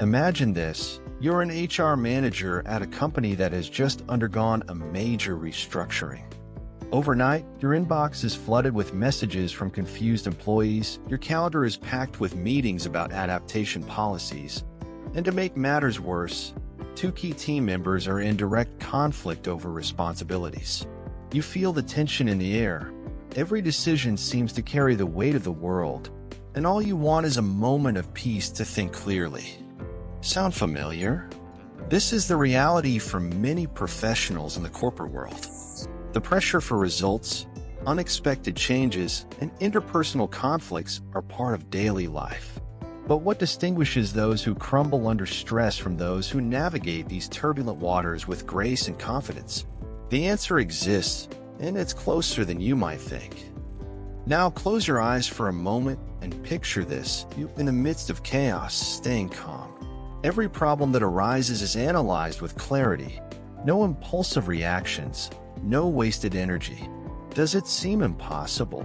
Imagine this. You're an HR manager at a company that has just undergone a major restructuring. Overnight, your inbox is flooded with messages from confused employees, your calendar is packed with meetings about adaptation policies, and to make matters worse, two key team members are in direct conflict over responsibilities. You feel the tension in the air. Every decision seems to carry the weight of the world, and all you want is a moment of peace to think clearly. Sound familiar? This is the reality for many professionals in the corporate world. The pressure for results, unexpected changes, and interpersonal conflicts are part of daily life. But what distinguishes those who crumble under stress from those who navigate these turbulent waters with grace and confidence? The answer exists, and it's closer than you might think. Now close your eyes for a moment and picture this: you in the midst of chaos, staying calm. Every problem that arises is analyzed with clarity. No impulsive reactions, no wasted energy. Does it seem impossible?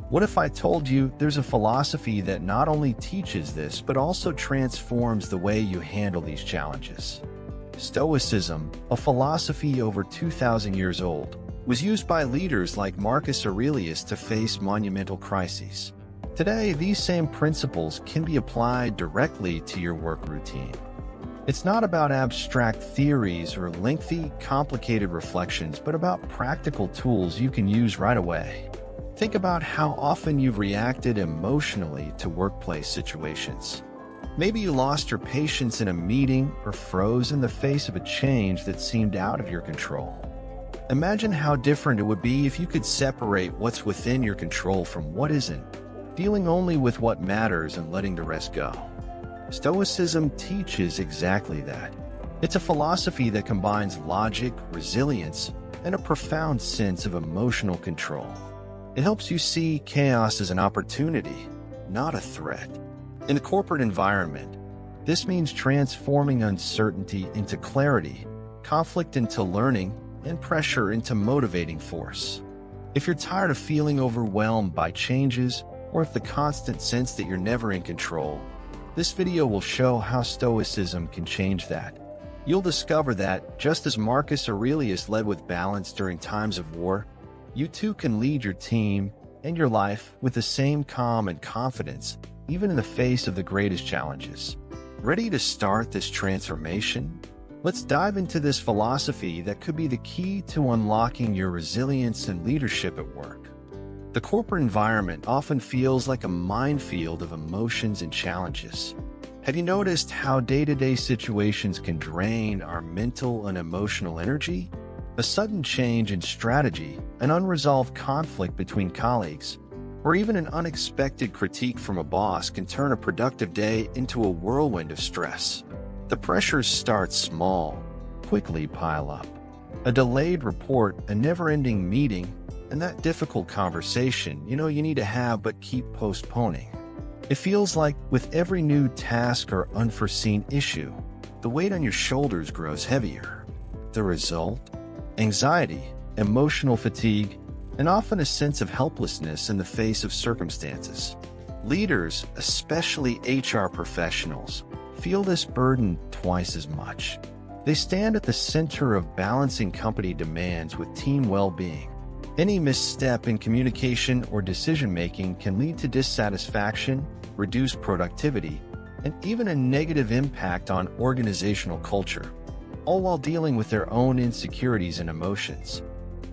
What if I told you there's a philosophy that not only teaches this, but also transforms the way you handle these challenges? Stoicism, a philosophy over 2,000 years old, was used by leaders like Marcus Aurelius to face monumental crises. Today, these same principles can be applied directly to your work routine. It's not about abstract theories or lengthy, complicated reflections, but about practical tools you can use right away. Think about how often you've reacted emotionally to workplace situations. Maybe you lost your patience in a meeting or froze in the face of a change that seemed out of your control. Imagine how different it would be if you could separate what's within your control from what isn't, dealing only with what matters and letting the rest go. Stoicism teaches exactly that. It's a philosophy that combines logic, resilience, and a profound sense of emotional control. It helps you see chaos as an opportunity, not a threat. In the corporate environment, this means transforming uncertainty into clarity, conflict into learning, and pressure into motivating force. If you're tired of feeling overwhelmed by changes, or if the constant sense that you're never in control, this video will show how Stoicism can change that. You'll discover that, just as Marcus Aurelius led with balance during times of war, you too can lead your team and your life with the same calm and confidence, even in the face of the greatest challenges. Ready to start this transformation? Let's dive into this philosophy that could be the key to unlocking your resilience and leadership at work. The corporate environment often feels like a minefield of emotions and challenges. Have you noticed how day-to-day situations can drain our mental and emotional energy? A sudden change in strategy, an unresolved conflict between colleagues, or even an unexpected critique from a boss can turn a productive day into a whirlwind of stress. The pressures start small, quickly pile up. A delayed report, a never-ending meeting, and that difficult conversation you need to have but keep postponing. It feels like with every new task or unforeseen issue, the weight on your shoulders grows heavier. The result? Anxiety, emotional fatigue, and often a sense of helplessness in the face of circumstances. Leaders, especially HR professionals, feel this burden twice as much. They stand at the center of balancing company demands with team well-being. Any misstep in communication or decision-making can lead to dissatisfaction, reduced productivity, and even a negative impact on organizational culture, all while dealing with their own insecurities and emotions.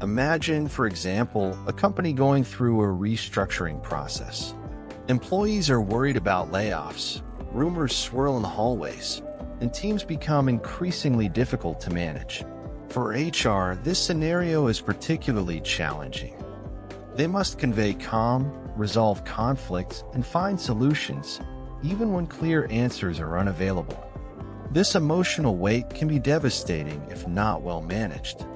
Imagine, for example, a company going through a restructuring process. Employees are worried about layoffs, rumors swirl in the hallways, and teams become increasingly difficult to manage. For HR, this scenario is particularly challenging. They must convey calm, resolve conflicts, and find solutions, even when clear answers are unavailable. This emotional weight can be devastating if not well managed.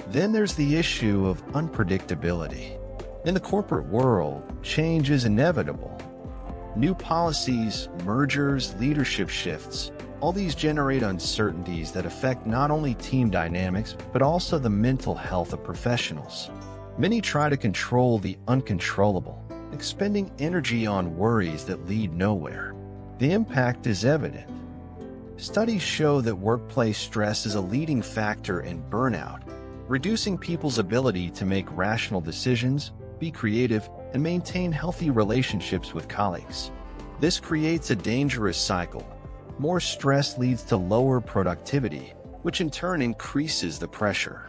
Then there's the issue of unpredictability. In the corporate world, change is inevitable. New policies, mergers, leadership shifts, all these generate uncertainties that affect not only team dynamics, but also the mental health of professionals. Many try to control the uncontrollable, expending energy on worries that lead nowhere. The impact is evident. Studies show that workplace stress is a leading factor in burnout, reducing people's ability to make rational decisions, be creative, and maintain healthy relationships with colleagues. This creates a dangerous cycle. More stress leads to lower productivity, which in turn increases the pressure.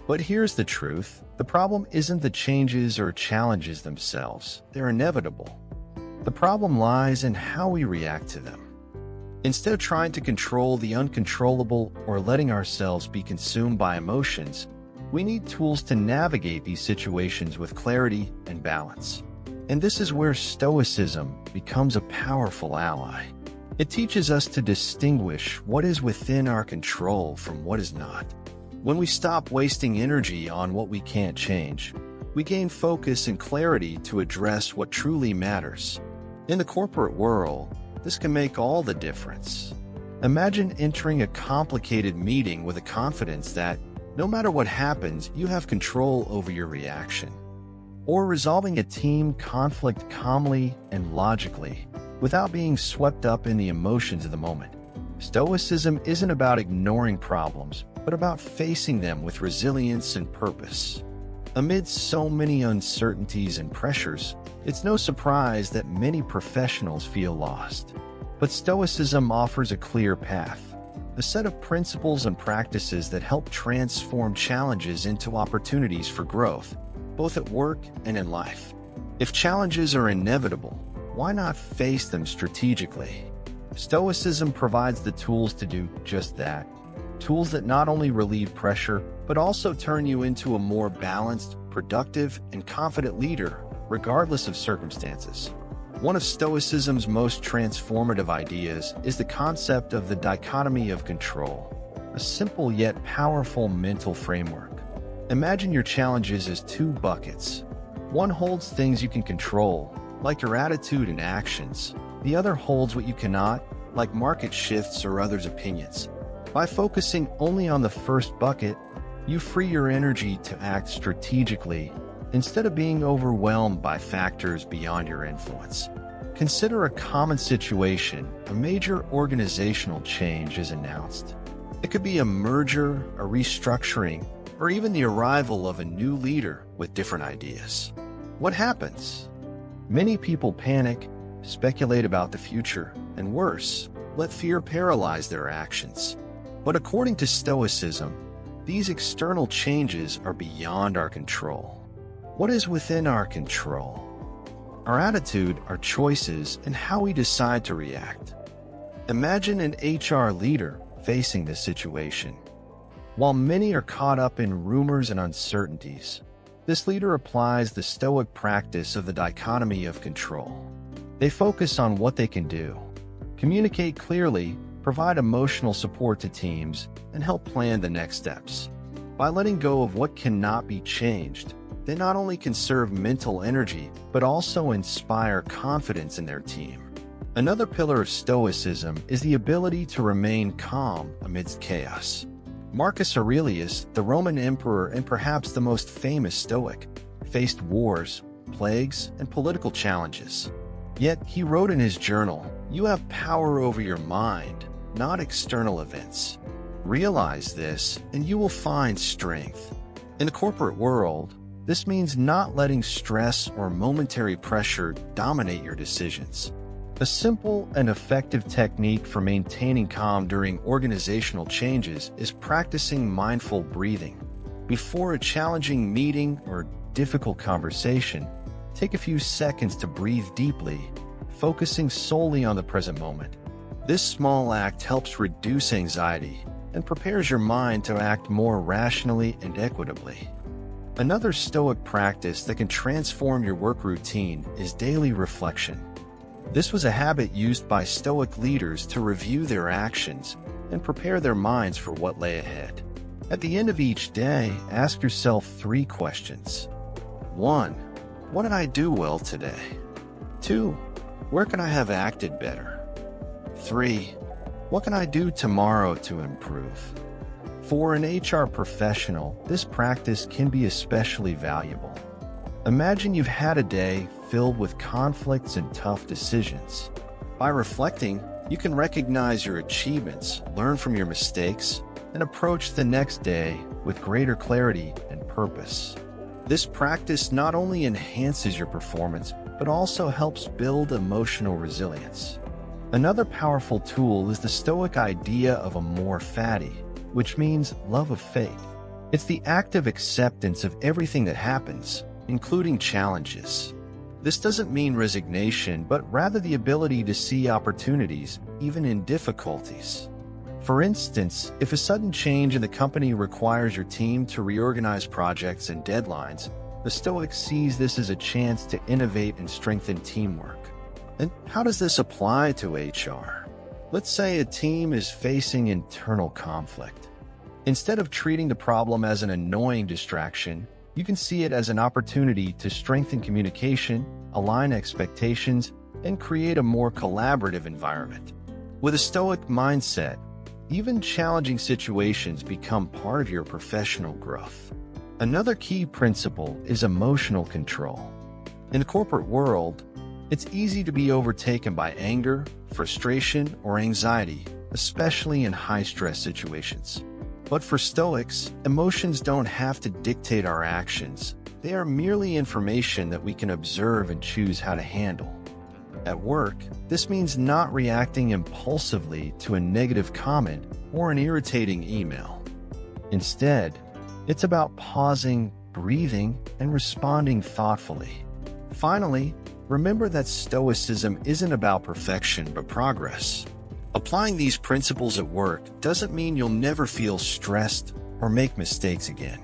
But here's the truth. The problem isn't the changes or challenges themselves. They're inevitable. The problem lies in how we react to them. Instead of trying to control the uncontrollable or letting ourselves be consumed by emotions, we need tools to navigate these situations with clarity and balance. And this is where Stoicism becomes a powerful ally. It teaches us to distinguish what is within our control from what is not. When we stop wasting energy on what we can't change, we gain focus and clarity to address what truly matters. In the corporate world, this can make all the difference. Imagine entering a complicated meeting with a confidence that, no matter what happens, you have control over your reaction. Or resolving a team conflict calmly and logically, without being swept up in the emotions of the moment. Stoicism isn't about ignoring problems, but about facing them with resilience and purpose. Amid so many uncertainties and pressures, it's no surprise that many professionals feel lost. But Stoicism offers a clear path, a set of principles and practices that help transform challenges into opportunities for growth, both at work and in life. If challenges are inevitable, why not face them strategically? Stoicism provides the tools to do just that. Tools that not only relieve pressure, but also turn you into a more balanced, productive, and confident leader, regardless of circumstances. One of Stoicism's most transformative ideas is the concept of the dichotomy of control, a simple yet powerful mental framework. Imagine your challenges as two buckets. One holds things you can control, like your attitude and actions. The other holds what you cannot, like market shifts or others' opinions. By focusing only on the first bucket, you free your energy to act strategically instead of being overwhelmed by factors beyond your influence. Consider a common situation. A major organizational change is announced. It could be a merger, a restructuring, or even the arrival of a new leader with different ideas. What happens? Many people panic, speculate about the future, and worse, let fear paralyze their actions. But according to Stoicism, these external changes are beyond our control. What is within our control? Our attitude, our choices, and how we decide to react. Imagine an HR leader facing this situation. While many are caught up in rumors and uncertainties, this leader applies the Stoic practice of the dichotomy of control. They focus on what they can do, communicate clearly, provide emotional support to teams, and help plan the next steps. By letting go of what cannot be changed, they not only conserve mental energy, but also inspire confidence in their team. Another pillar of Stoicism is the ability to remain calm amidst chaos. Marcus Aurelius, the Roman emperor and perhaps the most famous Stoic, faced wars, plagues, and political challenges. Yet he wrote in his journal, "You have power over your mind, not external events. Realize this, and you will find strength." In the corporate world, this means not letting stress or momentary pressure dominate your decisions. A simple and effective technique for maintaining calm during organizational changes is practicing mindful breathing. Before a challenging meeting or difficult conversation, take a few seconds to breathe deeply, focusing solely on the present moment. This small act helps reduce anxiety and prepares your mind to act more rationally and equitably. Another Stoic practice that can transform your work routine is daily reflection. This was a habit used by Stoic leaders to review their actions and prepare their minds for what lay ahead. At the end of each day, ask yourself 3 questions. 1. What did I do well today? 2. Where can I have acted better? 3. What can I do tomorrow to improve? For an HR professional, this practice can be especially valuable. Imagine you've had a day filled with conflicts and tough decisions. By reflecting, You can recognize your achievements, learn from your mistakes, and approach the next day with greater clarity and purpose. This practice not only enhances your performance, but also helps build emotional resilience. Another powerful tool is the Stoic idea of amor fati, which means love of fate. It's the active acceptance of everything that happens, including challenges. This doesn't mean resignation, but rather the ability to see opportunities, even in difficulties. For instance, if a sudden change in the company requires your team to reorganize projects and deadlines, the Stoic sees this as a chance to innovate and strengthen teamwork. And how does this apply to HR? Let's say a team is facing internal conflict. Instead of treating the problem as an annoying distraction, you can see it as an opportunity to strengthen communication, align expectations, and create a more collaborative environment. With a Stoic mindset, even challenging situations become part of your professional growth. Another key principle is emotional control. In the corporate world, it's easy to be overtaken by anger, frustration, or anxiety, especially in high-stress situations. But for Stoics, emotions don't have to dictate our actions. They are merely information that we can observe and choose how to handle. At work, this means not reacting impulsively to a negative comment or an irritating email. Instead, it's about pausing, breathing, and responding thoughtfully. Finally, remember that Stoicism isn't about perfection but progress. Applying these principles at work doesn't mean you'll never feel stressed or make mistakes again.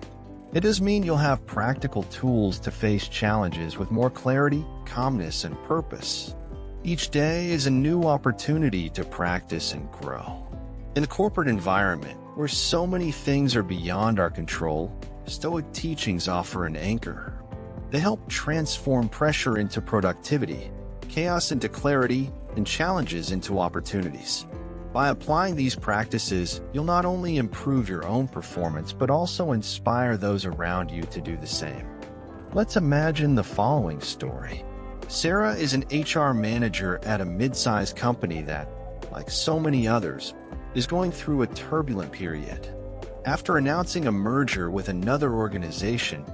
It does mean you'll have practical tools to face challenges with more clarity, calmness, and purpose. Each day is a new opportunity to practice and grow. In the corporate environment, where so many things are beyond our control, Stoic teachings offer an anchor. They help transform pressure into productivity, chaos into clarity, and challenges into opportunities. By applying these practices, you'll not only improve your own performance, but also inspire those around you to do the same. Let's imagine the following story. Sarah is an HR manager at a mid-sized company that, like so many others, is going through a turbulent period. After announcing a merger with another organization,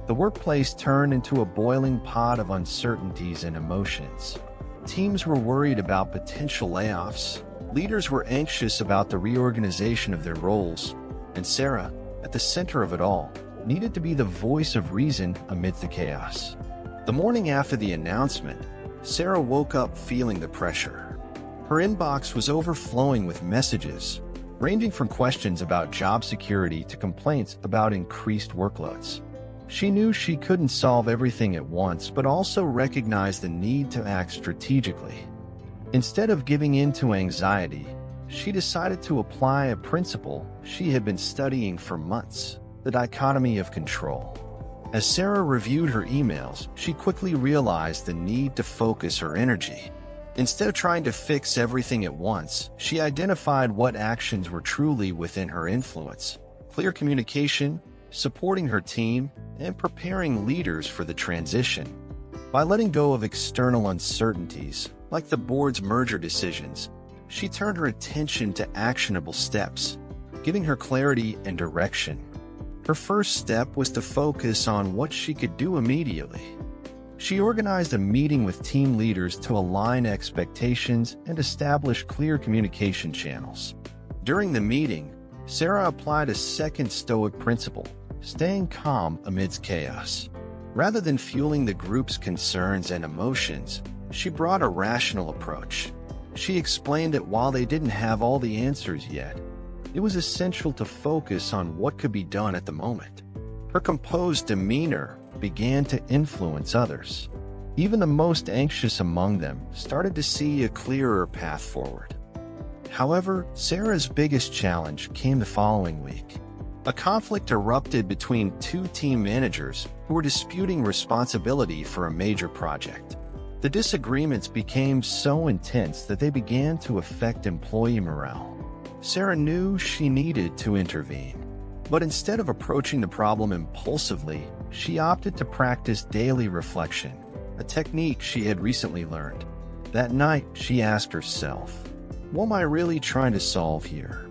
the workplace turned into a boiling pot of uncertainties and emotions. Teams were worried about potential layoffs, leaders were anxious about the reorganization of their roles, and Sarah, at the center of it all, needed to be the voice of reason amidst the chaos. The morning after the announcement, Sarah woke up feeling the pressure. Her inbox was overflowing with messages, ranging from questions about job security to complaints about increased workloads. She knew she couldn't solve everything at once, but also recognized the need to act strategically. Instead of giving in to anxiety, she decided to apply a principle she had been studying for months: the dichotomy of control. As Sarah reviewed her emails, she quickly realized the need to focus her energy. Instead of trying to fix everything at once, she identified what actions were truly within her influence: clear communication, supporting her team, and preparing leaders for the transition. By letting go of external uncertainties, like the board's merger decisions, she turned her attention to actionable steps, giving her clarity and direction. Her first step was to focus on what she could do immediately. She organized a meeting with team leaders to align expectations and establish clear communication channels. During the meeting, Sarah applied a second Stoic principle: staying calm amidst chaos. Rather than fueling the group's concerns and emotions, she brought a rational approach. She explained that while they didn't have all the answers yet, it was essential to focus on what could be done at the moment. Her composed demeanor began to influence others. Even the most anxious among them started to see a clearer path forward. However, Sarah's biggest challenge came the following week. A conflict erupted between two team managers who were disputing responsibility for a major project. The disagreements became so intense that they began to affect employee morale. Sarah knew she needed to intervene, but instead of approaching the problem impulsively, she opted to practice daily reflection, a technique she had recently learned. That night, she asked herself, What am I really trying to solve here?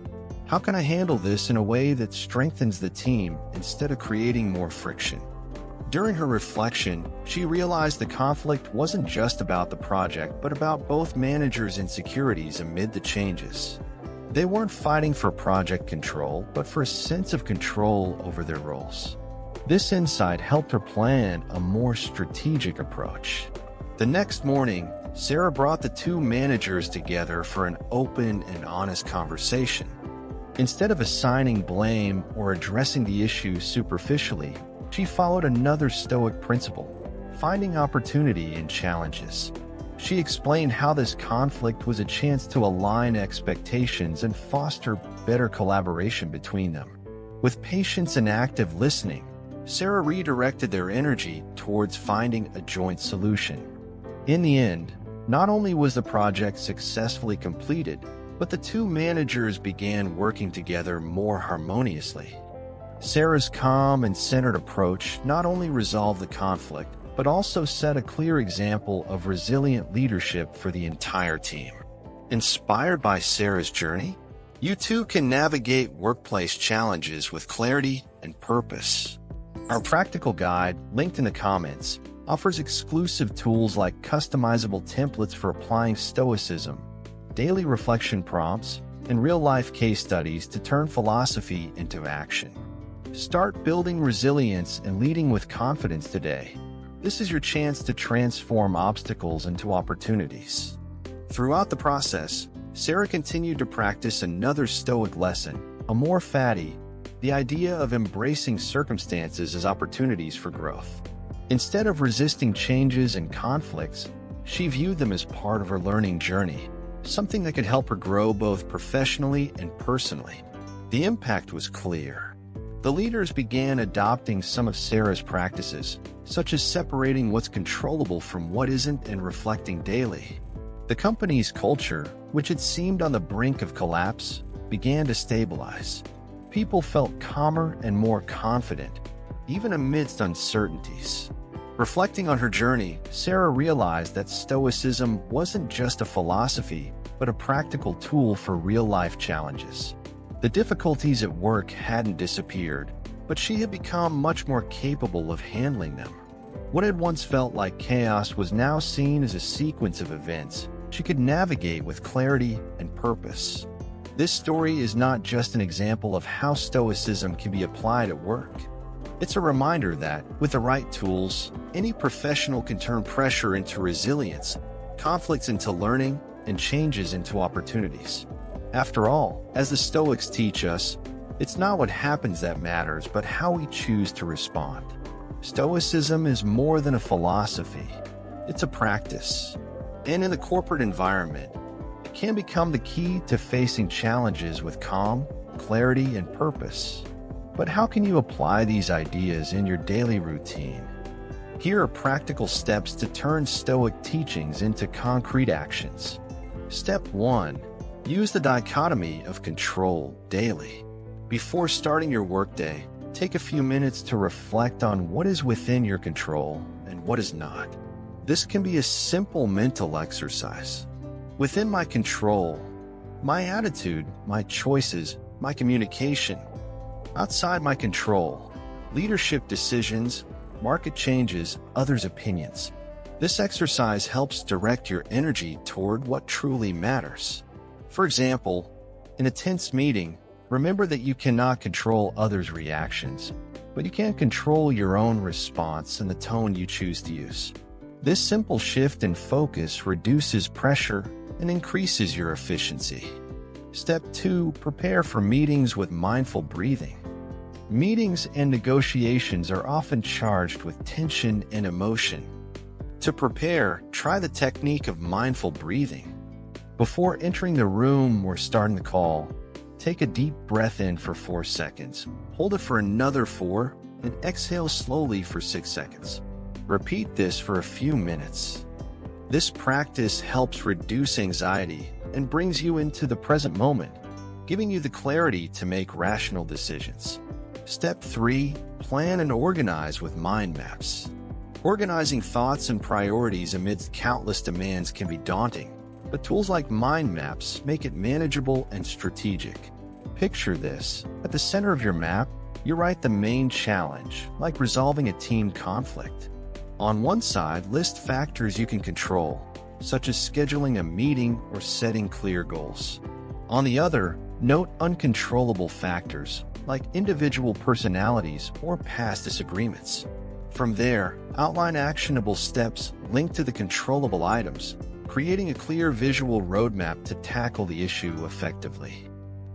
How can I handle this in a way that strengthens the team instead of creating more friction? During her reflection, she realized the conflict wasn't just about the project, but about both managers' insecurities amid the changes. They weren't fighting for project control, but for a sense of control over their roles. This insight helped her plan a more strategic approach. The next morning, Sarah brought the two managers together for an open and honest conversation. Instead of assigning blame or addressing the issue superficially, she followed another Stoic principle: finding opportunity in challenges. She explained how this conflict was a chance to align expectations and foster better collaboration between them. With patience and active listening, Sarah redirected their energy towards finding a joint solution. In the end, not only was the project successfully completed, but the two managers began working together more harmoniously. Sarah's calm and centered approach not only resolved the conflict, but also set a clear example of resilient leadership for the entire team. Inspired by Sarah's journey, you too can navigate workplace challenges with clarity and purpose. Our practical guide, linked in the comments, offers exclusive tools like customizable templates for applying Stoicism, daily reflection prompts, and real-life case studies to turn philosophy into action. Start building resilience and leading with confidence today. This is your chance to transform obstacles into opportunities. Throughout the process, Sarah continued to practice another Stoic lesson, amor fati, the idea of embracing circumstances as opportunities for growth. Instead of resisting changes and conflicts, she viewed them as part of her learning journey, something that could help her grow both professionally and personally. The impact was clear. The leaders began adopting some of Sarah's practices, such as separating what's controllable from what isn't and reflecting daily. The company's culture, which had seemed on the brink of collapse, began to stabilize. People felt calmer and more confident, even amidst uncertainties. Reflecting on her journey, Sarah realized that Stoicism wasn't just a philosophy, but a practical tool for real-life challenges. The difficulties at work hadn't disappeared, but she had become much more capable of handling them. What had once felt like chaos was now seen as a sequence of events she could navigate with clarity and purpose. This story is not just an example of how Stoicism can be applied at work. It's a reminder that, with the right tools, any professional can turn pressure into resilience, conflicts into learning, and changes into opportunities. After all, as the Stoics teach us, it's not what happens that matters, but how we choose to respond. Stoicism is more than a philosophy. It's a practice. And in the corporate environment, it can become the key to facing challenges with calm, clarity, and purpose. But how can you apply these ideas in your daily routine? Here are practical steps to turn Stoic teachings into concrete actions. Step 1. Use the dichotomy of control daily. Before starting your workday, take a few minutes to reflect on what is within your control and what is not. This can be a simple mental exercise. Within my control, my attitude, my choices, my communication. Outside my control, leadership decisions, market changes, others' opinions. This exercise helps direct your energy toward what truly matters. For example, in a tense meeting, remember that you cannot control others' reactions, but you can control your own response and the tone you choose to use. This simple shift in focus reduces pressure and increases your efficiency. Step 2. Prepare for meetings with mindful breathing. Meetings and negotiations are often charged with tension and emotion. To prepare, try the technique of mindful breathing. Before entering the room or starting the call, take a deep breath in for 4 seconds, hold it for another 4, and exhale slowly for 6 seconds. Repeat this for a few minutes. This practice helps reduce anxiety and brings you into the present moment, giving you the clarity to make rational decisions. Step 3. Plan and organize with mind maps. Organizing thoughts and priorities amidst countless demands can be daunting, but tools like mind maps make it manageable and strategic. Picture this. At the center of your map, you write the main challenge, like resolving a team conflict. On one side, list factors you can control, such as scheduling a meeting or setting clear goals. On the other, note uncontrollable factors, like individual personalities or past disagreements. From there, outline actionable steps linked to the controllable items, creating a clear visual roadmap to tackle the issue effectively.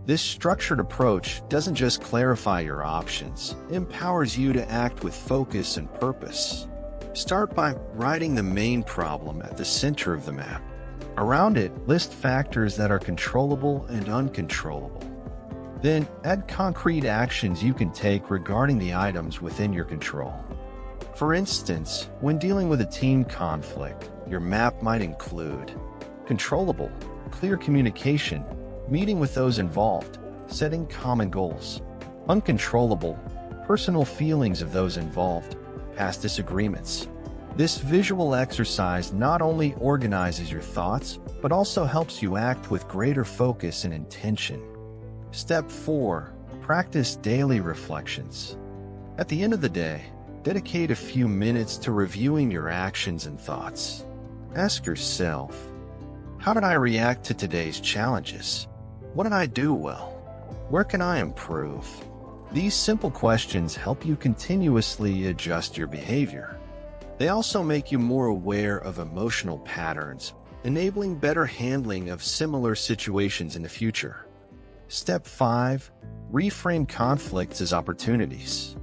This structured approach doesn't just clarify your options, it empowers you to act with focus and purpose. Start by writing the main problem at the center of the map. Around it, list factors that are controllable and uncontrollable. Then, add concrete actions you can take regarding the items within your control. For instance, when dealing with a team conflict, your map might include controllable, clear communication, meeting with those involved, setting common goals. Uncontrollable, personal feelings of those involved, past disagreements. This visual exercise not only organizes your thoughts, but also helps you act with greater focus and intention. Step 4. Practice daily reflections. At the end of the day, dedicate a few minutes to reviewing your actions and thoughts. Ask yourself, how did I react to today's challenges? What did I do well? Where can I improve? These simple questions help you continuously adjust your behavior. They also make you more aware of emotional patterns, enabling better handling of similar situations in the future. Step 5. Reframe conflicts as opportunities.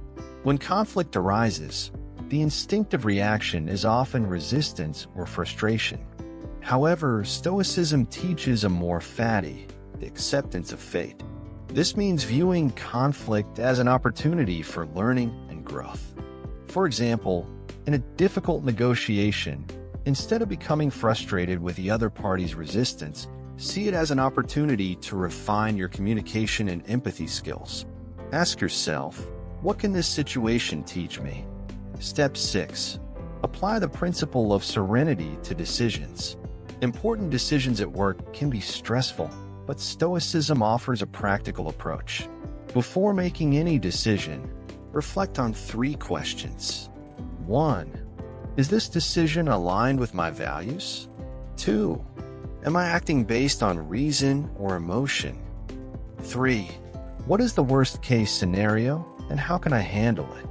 When conflict arises, the instinctive reaction is often resistance or frustration. However, Stoicism teaches a more fatty, the acceptance of fate. This means viewing conflict as an opportunity for learning and growth. For example, in a difficult negotiation, instead of becoming frustrated with the other party's resistance, see it as an opportunity to refine your communication and empathy skills. Ask yourself, what can this situation teach me? Step 6. Apply the principle of serenity to decisions. Important decisions at work can be stressful, but Stoicism offers a practical approach. Before making any decision, reflect on 3 questions. 1. Is this decision aligned with my values? 2. Am I acting based on reason or emotion? 3. What is the worst-case scenario, and how can I handle it?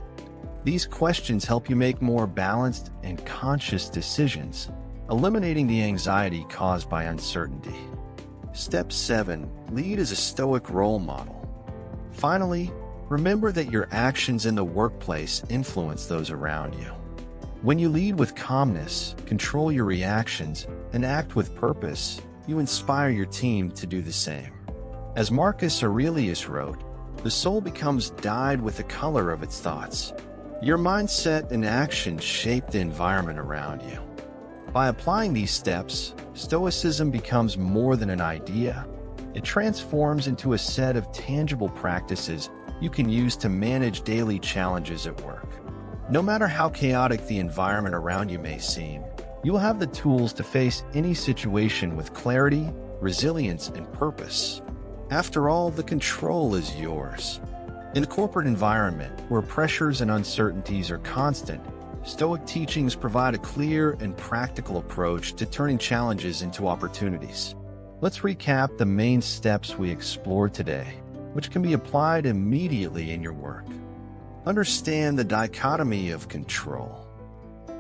These questions help you make more balanced and conscious decisions, eliminating the anxiety caused by uncertainty. Step 7. Lead as a Stoic role model. Finally, remember that your actions in the workplace influence those around you. When you lead with calmness, control your reactions, and act with purpose, you inspire your team to do the same. As Marcus Aurelius wrote, the soul becomes dyed with the color of its thoughts. Your mindset and actions shape the environment around you. By applying these steps, Stoicism becomes more than an idea. It transforms into a set of tangible practices you can use to manage daily challenges at work. No matter how chaotic the environment around you may seem, you will have the tools to face any situation with clarity, resilience, and purpose. After all, the control is yours. In a corporate environment where pressures and uncertainties are constant, Stoic teachings provide a clear and practical approach to turning challenges into opportunities. Let's recap the main steps we explored today, which can be applied immediately in your work. Understand the dichotomy of control.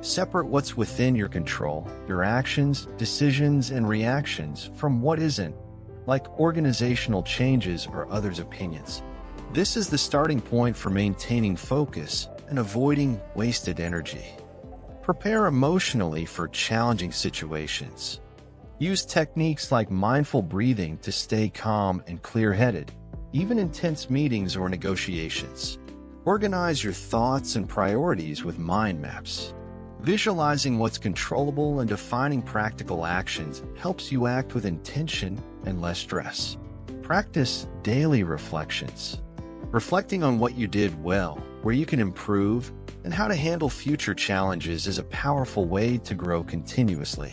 Separate what's within your control, your actions, decisions, and reactions, from what isn't, like organizational changes or others' opinions. This is the starting point for maintaining focus and avoiding wasted energy. Prepare emotionally for challenging situations. Use techniques like mindful breathing to stay calm and clear-headed, even in tense meetings or negotiations. Organize your thoughts and priorities with mind maps. Visualizing what's controllable and defining practical actions helps you act with intention and less stress. Practice daily reflections. Reflecting on what you did well, where you can improve, and how to handle future challenges is a powerful way to grow continuously.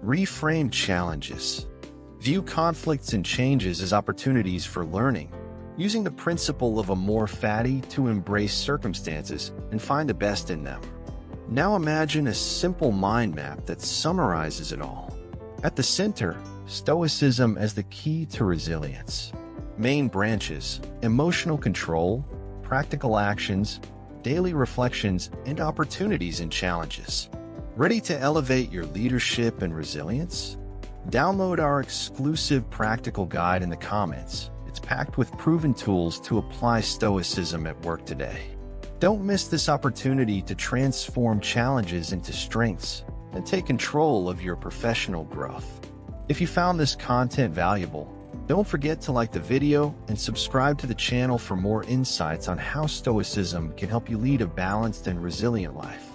Reframe challenges. View conflicts and changes as opportunities for learning, using the principle of amor fati to embrace circumstances and find the best in them. Now imagine a simple mind map that summarizes it all. At the center, Stoicism as the key to resilience. Main branches: emotional control, practical actions, daily reflections, and opportunities and challenges. Ready to elevate your leadership and resilience? Download our exclusive practical guide in the comments. It's packed with proven tools to apply Stoicism at work today. Don't miss this opportunity to transform challenges into strengths and take control of your professional growth. If you found this content valuable, don't forget to like the video and subscribe to the channel for more insights on how Stoicism can help you lead a balanced and resilient life.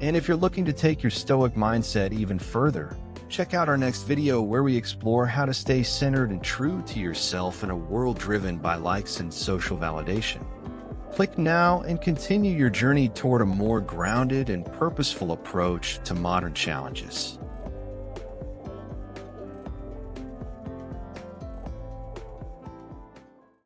And if you're looking to take your Stoic mindset even further, check out our next video where we explore how to stay centered and true to yourself in a world driven by likes and social validation. Click now and continue your journey toward a more grounded and purposeful approach to modern challenges.